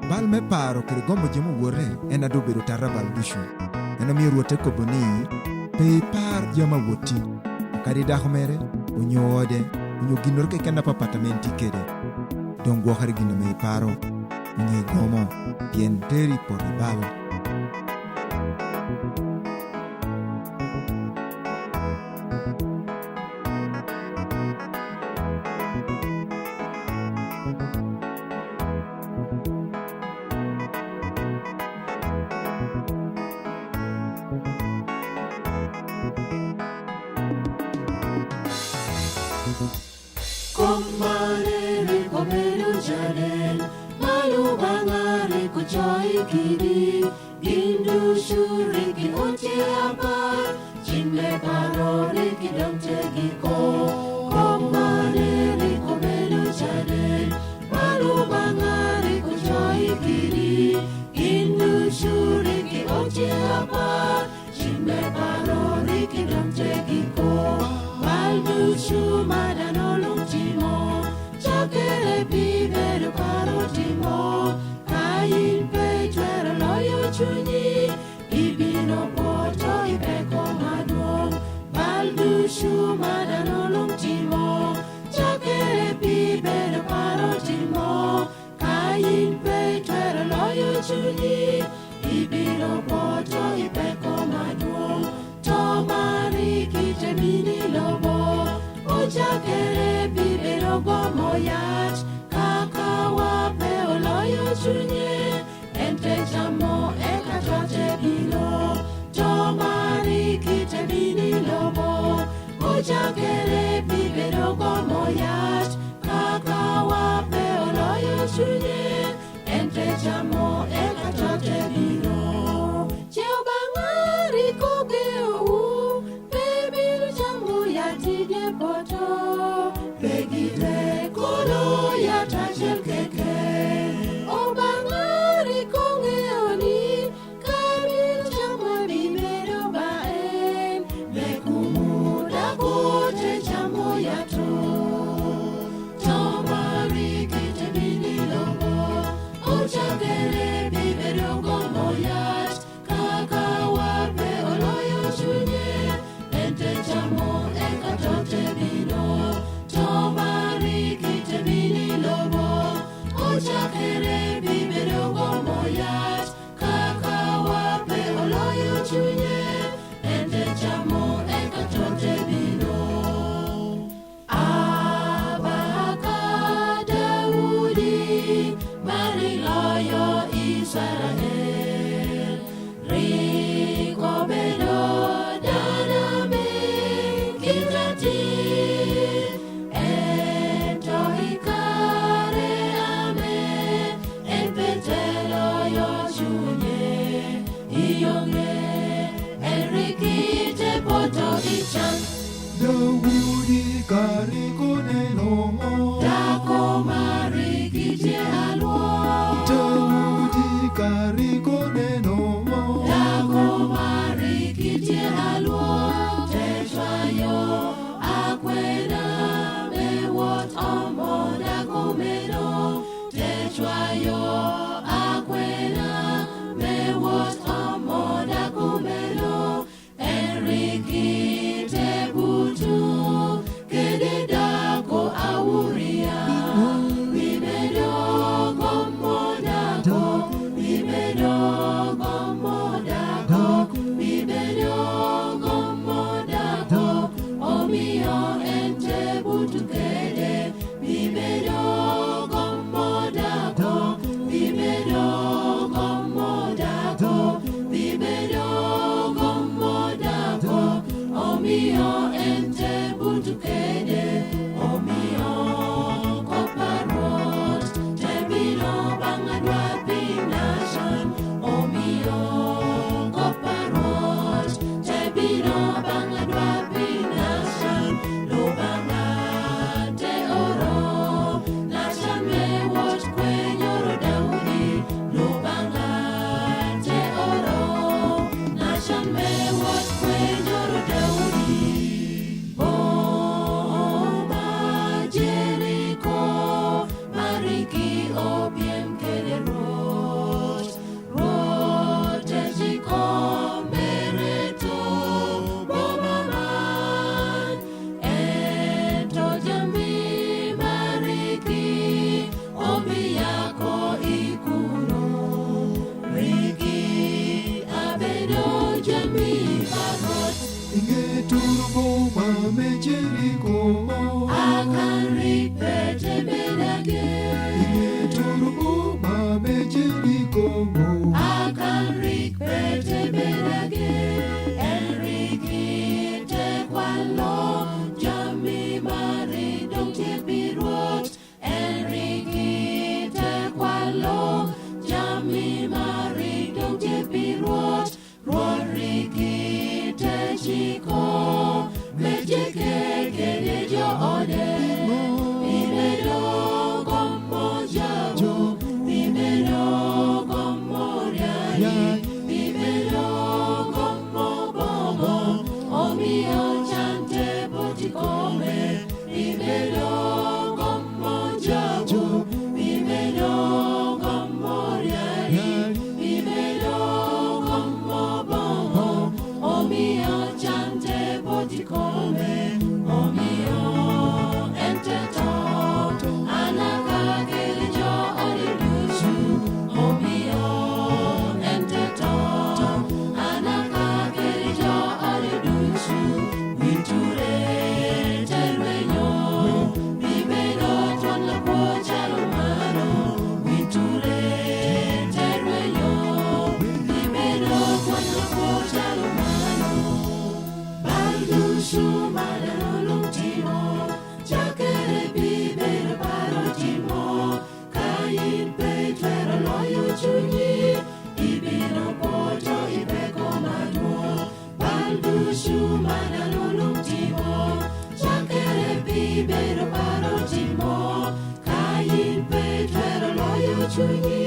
bal me paro kere gombo jemo wuore en ado bedo tarabal dushu. En omiyo Ruoth Jakobo ni pe par jama wuoti kari dako mere onyode onyo ginor ke kenda papatamenti kede dongo hari gino me paro onye gomo pien teri por bal. Komare ko bedo jaden malu bangare ko joy kidi gindu shuri ki otiapa chimle parore ki damte gi ko komare ko bedo jaden malu bangare ko joy kidi gindu shuri ki otiapa chimle parore ki damte gi ko baldu shumada Chakere bibero parotimo Kain pe tuero loyo chunyi Ibino poto ibeko maduong Baldu shumada nolong timo Chakere bibero parotimo Kain pe tuero loyo chunyi Ibino poto ibeko maduong Tomari kite mini lobo Chakere bibero gomoyat Kakawa pe oloyo chunye Ente chamo ekatote bilo Tomari kite bini lobo Chakere bibero gomoyat Kakawa pe oloyo chunye Ente chamo ekatote bilo Cheobangari kogeo Bebilo chamo yatide poto Begire kolo ya tajel keke Obangari kongeoni Kabil chamo bimero baen Bekumuda kote chamo yato Tomari kite bini lobo Ochagere bibero gomoyat Kakawa pe oloyo chunye Ente chamo ekatote bino Tomari kite bini lobo Ochakere bibero gomoyat Kakawa pe oloyo chunye Ente chamo ekatote bino Abaka Daudi Mariloyo Israel Riko bedo daname Kirati Daudi kariko nenomo Dako mariki je alwo Daudi kariko nenomo Dako mariki je alwo Teshwayo akwena Mewot omo dako meno Teshwayo akwena Mewot omo dako meno Enrique Tebutu Kededako Auria Bibedo Gomodako Bibedo Gomodako Bibedo Gomodako Omio Entebutu Kede Bibedo Gomodako Bibedo Gomodako Bibedo Gomodako Omio ente butukede Omio koparot Tebino bangadwa pinashan Omio koparot Tebino bangadwa pinashan Lubangate oro Nashan mewot kwenyoro Daudi Lubangate oro Nashan mewot kwenyoro Daudi turbo mame Jericho. Akan ripete bedage. Turbo mame Jericho. Akan ripete bedage. Enrique kwalo jami mari dong tepirot. Enrique kwalo jami mari dong tepirot. Rodrigue chico mejeke kede jo ode. Imedo como jabo. Imedo como riari. Imedo como bobo. Omio chante poticome. Imedo como jabo. Imedo como riari. Imedo como bobo. Omio chante poticome. Omio enteto. Anaka kirijo odilushu. Omio enteto. Anaka kirijo odilushu. Witure terwenyo. Bibedo tuan lepo jalumano. Witure terwenyo. Bibedo tuan lepo jalumano. Balushu malalulung timo. Jakere bibedo paro timo. Kain pe tuero loyo chunyi. Ibino poto ibeko maduo. Balushu malalulung timo. Jakere bibedo paro timo. Kain pe tuero loyo chunyi.